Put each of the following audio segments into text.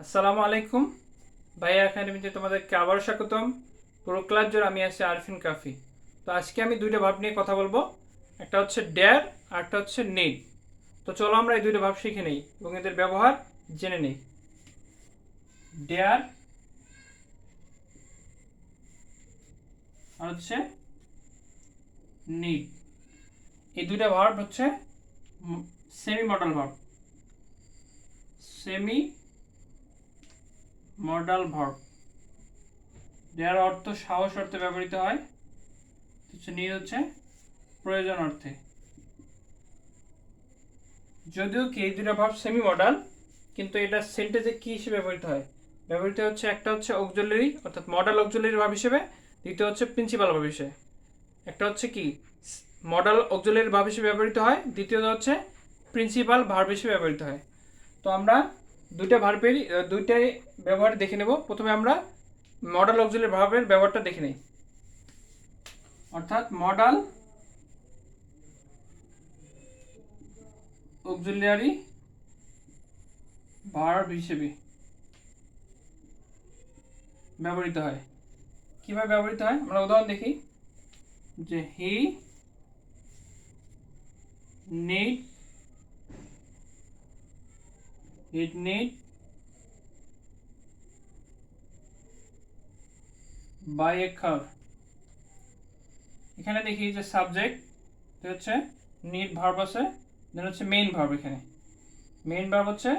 আসসালামু আলাইকুম ভাইয়া একাডেমিতে তোমাদেরকে আবারও স্বাগতম। পুরো ক্লাস জোর আমি আছি আরফিন কাফি। তো আজকে আমি দুইটা ভাব নিয়ে কথা বলবো, একটা হচ্ছে ডেয়ার আর একটা হচ্ছে নিড। তো চলো আমরা এই দুইটা ভাব শিখে নেই এবং এদের ব্যবহার জেনে নেই। ডেয়ার আর হচ্ছে নিড, এই দুইটা ভার্ব হচ্ছে semi modal verb. Semi modal verb, dare অর্থ সাহস অর্থে ব্যবহৃত হয়, নিড হচ্ছে প্রয়োজন অর্থে। যদিও কি এই দুটো ভার্ব সেমি মডাল, কিন্তু এটা সেন্টেন্সে কি হিসেবে ব্যবহৃত হচ্ছে একটা হচ্ছে অক্সিলারি অর্থাৎ মডাল অক্সিলারি ভার্ব হিসেবে, দ্বিতীয় হচ্ছে প্রিন্সিপাল ভার্ব হিসেবে। একটা হচ্ছে কি মডাল অক্সিলারি ভার্ব হিসেবে ব্যবহৃত হয়, দ্বিতীয়ত হচ্ছে প্রিন্সিপাল ভার্ব হিসেবে ব্যবহৃত হয়। তো আমরা দুইটা ভার্বেরই দুইটাই ব্যবহার দেখে নেব। প্রথমে আমরা মডাল অক্সিলারি ভার্বের ব্যবহারটা দেখে নেই। অর্থাৎ মডাল অক্সিলারি ভার্ব হিসেবে ব্যবহৃত হয়। কিভাবে ব্যবহৃত হয় আমরা উদাহরণ দেখি, যে হি নিড বাই এ কার। এখানে দেখি যে সাবজেক্ট হচ্ছে নিড ভার্ব আছে, দেন হচ্ছে মেইন ভার্ব। এখানে মেইন ভার্ব হচ্ছে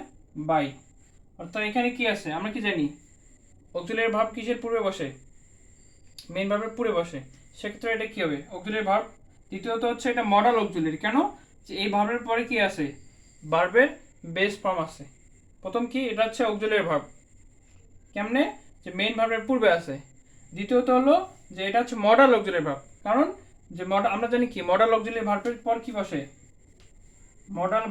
বাই। অর্থাৎ এখানে কি আছে আমরা কি জানি, অক্সিলারি ভার্ব কিসের পূর্বে বসে, মেইন ভার্বের পূর্বে বসে। সেক্ষেত্রে এটা কি হবে অক্সিলারি ভার্ব। দ্বিতীয়ত হচ্ছে এটা মডাল অক্সিলারি, কেন যে এই ভার্বের পরে কি আছে, ভার্বের বেস ফর্ম আছে। প্রথম কি এটা হচ্ছে অক্সিলারি ভার্ব, কেমনে যে মেইন ভার্বের পূর্বে আছে। দ্বিতীয়ত হলো যে এটা হচ্ছে মডাল অক্সিলারি ভার্ব, কারণ যে মডাল আমরা জানি কি মডাল অক্সিলারি ভার্বের পর কি বসে, মডাল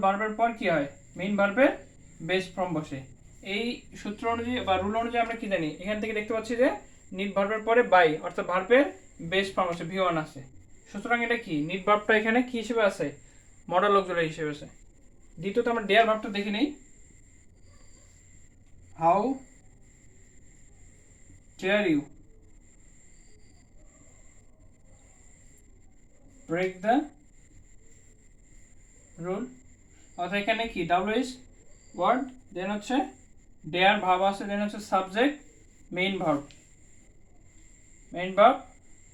ভার্বের পর কি হয়, মেইন ভার্বের বেস ফর্ম বসে। এই সূত্র অনুযায়ী বা রুল অনুযায়ী আমরা কি জানি, এখান থেকে দেখতে পাচ্ছি যে নিড ভার্বের পরে বাই অর্থাৎ ভার্বের বেস ফর্ম আছে, ভি1 আছে। সুতরাং এটা কি নিড ভার্বটা এখানে কি হিসেবে আছে, মডাল অক্সিলারি হিসেবে আছে। দ্বিতীয়ত আমরা ডেয়ার ভার্বটা দেখে নেই। How dare you break the rule. অর্থাৎ এখানে কি ডাব্লিউএস ওয়ার্ড, দেন হচ্ছে ডেয়ার ভার্ব আছে, দেন হচ্ছে সাবজেক্ট মেইন ভার্ব,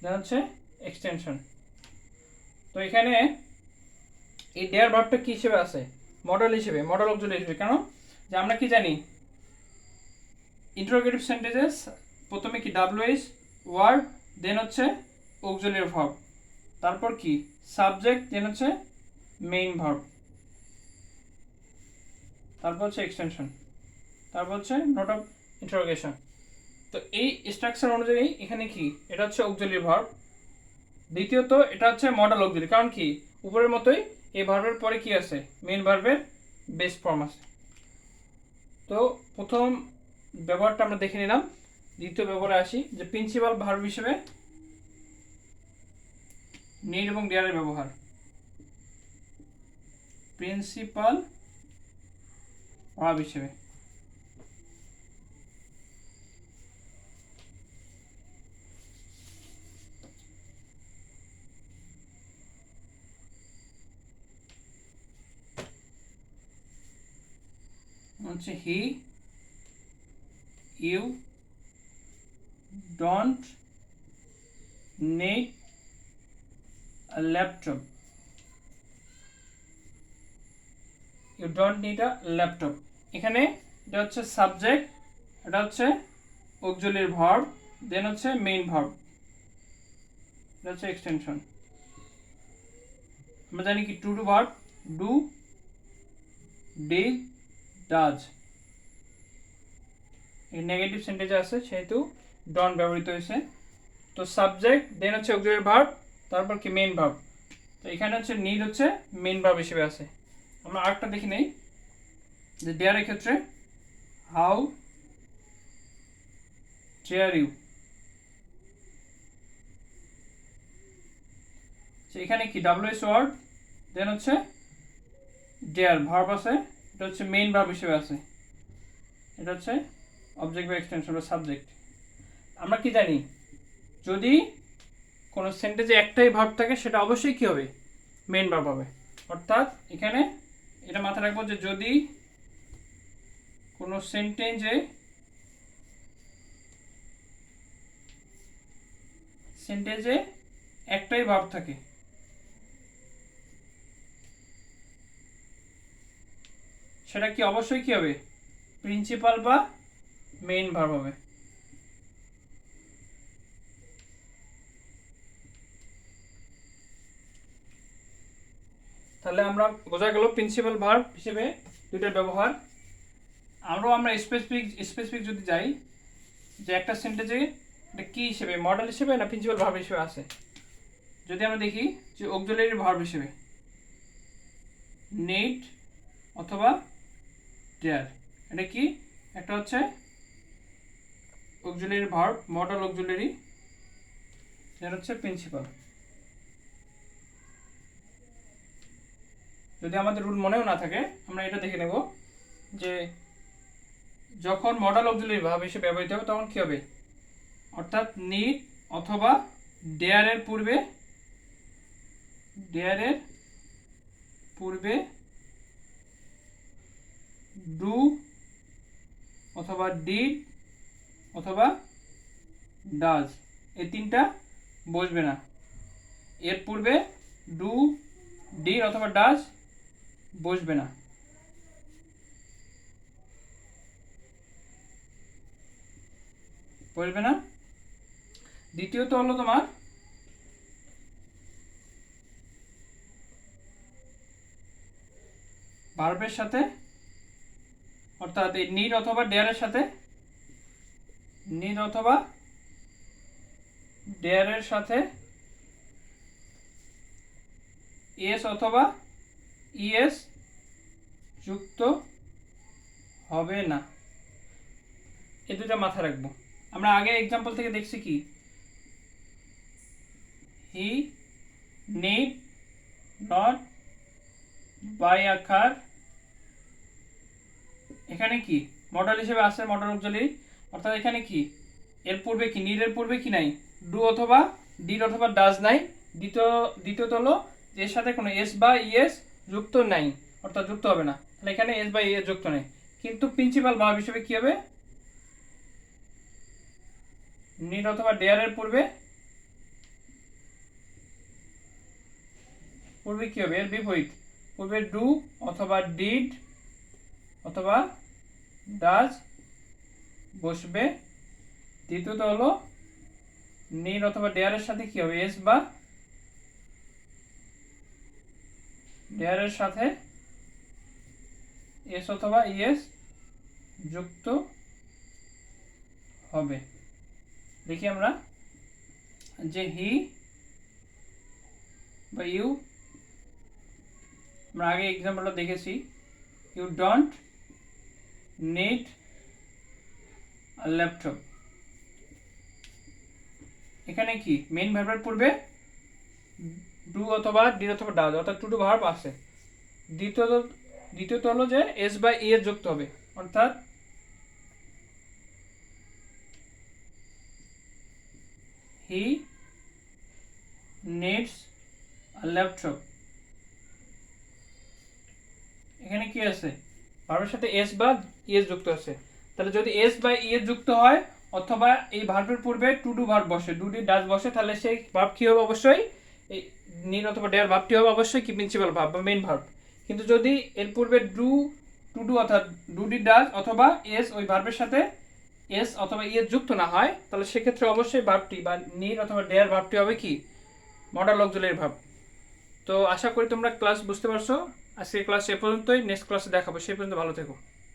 দেন হচ্ছে এক্সটেনশন। তো এখানে এই ডেয়ার ভার্বটা কি হিসেবে আছে, মডেল হিসেবে, মডেল অক্সিলারি হিসেবে। কেন যে আমরা কি জানি ইন্টারোগেটিভ সেন্টেন্সেস প্রথমে কি ডাব্লিউএস ওয়ার্ড, দেন হচ্ছে অক্সিলারি ভার্ব, তারপর কি সাবজেক্ট, দেন হচ্ছে মেইন ভার্ব, তারপর হচ্ছে এক্সটেনশন, তারপর হচ্ছে নোট অফ ইন্টারোগেশন। তো এই স্ট্রাকচার অনুযায়ী এখানে কি এটা হচ্ছে অক্সিলারি ভার্ব। দ্বিতীয়ত এটা হচ্ছে মডেল অক্সিলারি, কারণ কি উপরের মতোই এই ভার্বের পরে কি আছে, মেইন ভার্বের বেস ফর্ম আছে। তো প্রথম ব্যবহারটা আমরা দেখে নিলাম। দ্বিতীয় ব্যবহারে আসি, যে প্রিন্সিপাল ভার্ব হিসেবে নিড এবং ডেয়ারের ব্যবহার। প্রিন্সিপাল ভার্ব হিসেবে হচ্ছে he you don't need a laptop. You don't need a laptop, এখানে এটা হচ্ছে সাবজেক্ট, এটা হচ্ছে অক্সিলারি ভার্ব, দেন হচ্ছে মেইন ভার্ব, এটা হচ্ছে এক্সটেনশন। আমরা জানি কি to do verb do, did, does. এই নেগেটিভ সেন্টেন্সে আছে সেহেতু ডন ব্যবহৃত হয়েছে। তো সাবজেক্ট, দেন হচ্ছে অক্সিলারি ভার্ব, তারপর কি মেইন ভার্ব। তো এখানে হচ্ছে নিড হচ্ছে মেইন ভার্ব হিসেবে আছে। আমরা আরেকটা দেখি নেই, যে ডেয়ারের ক্ষেত্রে হাউ ডেয়ার ইউ। এখানে কি ডাব্লিউএস ওয়ার্ড, দেন হচ্ছে ডেয়ার ভার্ব আছে, এটা হচ্ছে মেইন ভার্ব হিসেবে আছে, এটা হচ্ছে অবজেক্ট বা এক্সটেনশন বা সাবজেক্ট। আমরা কি জানি, যদি কোনো সেন্টেন্সে একটাই ভার্ব থাকে সেটা অবশ্যই কি হবে, মেইন ভার্ব হবে। অর্থাৎ এখানে এটা মাথায় রাখবো যে যদি কোনো সেন্টেন্সে একটাই ভার্ব থাকে সেটা কি অবশ্যই কি হবে, প্রিন্সিপাল বা মেইন ভার্ব হবে। তাহলে আমরা বোঝা গেল প্রিন্সিপাল ভার্ব হিসেবে দুইটার ব্যবহার। আমরা স্পেসিফিক যদি যাই, যে একটা সেন্টেন্সে এটা কি হিসেবে, মডেল হিসেবে না প্রিন্সিপাল ভার্ব হিসেবে আছে, যদি আমরা দেখি যে অক্সিলারি ভার্ব হিসেবে নিড অথবা ডেয়ার, এটা কি, একটা হচ্ছে অক্সিলারি ভার্ব, মডেল অক্সিলারি, এটা হচ্ছে প্রিন্সিপাল। যদি আমাদের রুল মনেও না থাকে আমরা এটা দেখে নেব যে যখন মডেল অক্সিলারি ভার্ব হিসেবে ব্যবহৃত হবে তখন কি হবে, অর্থাৎ নিড অথবা ডেয়ারের পূর্বে ডু অথবা ডিড অথবা ডাজ, এই তিনটা বসবে না। এর পূর্বে ডু, ডিড অথবা ডাজ বসবে না। দ্বিতীয়ত হলো তোমার ভার্বের সাথে, অর্থাৎ এই নিড অথবা ডেয়ারের সাথে এস অথবা ইএস যুক্ত হবে না। এই দুটা মাথায় রাখবো। আমরা আগে এক্সাম্পল থেকে দেখছি কি, হি নিড নট বাই আ কার, এখানে কি মডেল হিসেবে আছে, মডেল অক্সিলারি, অর্থাৎ এখানে কি এর পূর্বে কি, নিডের পূর্বে কি নাই, ডু অথবা ডিড অথবা ডাজ নাই। দ্বিতীয়ত হলো এর সাথে কোনো এস বা ইএস যুক্ত নাই, অর্থাৎ যুক্ত হবে না, তাহলে এখানে এস বা ইএস যুক্ত নেই। কিন্তু প্রিন্সিপাল ভার্ব হিসেবে কি হবে, নিড অথবা ডেয়ারের পূর্বে কি হবে, এর বিপরীত, পূর্বে ডু অথবা ডিড অথবা ডাজ বসবে। দ্বিতীয়ত হলো নিড অথবা ডেয়ারের সাথে কি হবে, এস বা ডেয়ারের সাথে এস অথবা ইএস যুক্ত হবে। দেখি আমরা যে হি বা ইউ, আমরা আগে এক্সাম্পলটা দেখেছি, you don't need a laptop, এখানে কি মেইন ভার্বের পূর্বে ডু অথবা ডিড অথবা ডাজ, অর্থাৎ টু ডু ভার্ব আছে। দ্বিতীয়ত হলো যে এস বা ই এর যুক্ত হবে, অর্থাৎ হি নিডস আ ল্যাপটপ, এখানে কি আছে, ভার্বের সাথে এস বা ই এর যুক্ত আছে। তাহলে যদি এস বা ই এর যুক্ত হয় অথবা এই ভার্বের পূর্বে টু ডু ভার্ব বসে, ডু ডি ডাজ বসে, তাহলে সেই ভার্ব কি হবে, অবশ্যই এই নিড অথবা ডেয়ার ভার্বটি হবে অবশ্যই কি প্রিন্সিপাল ভার্ব বা মেইন ভার্ব। কিন্তু যদি এর পূর্বে টু ডু অর্থাৎ ডু ডি ডাজ অথবা এস ওই ভার্বের সাথে এস অথবা ই এর যুক্ত না হয়, তাহলে সেক্ষেত্রে অবশ্যই ভার্বটি বা নিড অথবা ডেয়ার ভার্বটি হবে কি, মডাল অক্সিলারি ভার্ব। তো আশা করি তোমরা ক্লাস বুঝতে পারছো। আজকের ক্লাস এ পর্যন্তই, নেক্সট ক্লাসে দেখাবো, সেই পর্যন্ত ভালো থেকো।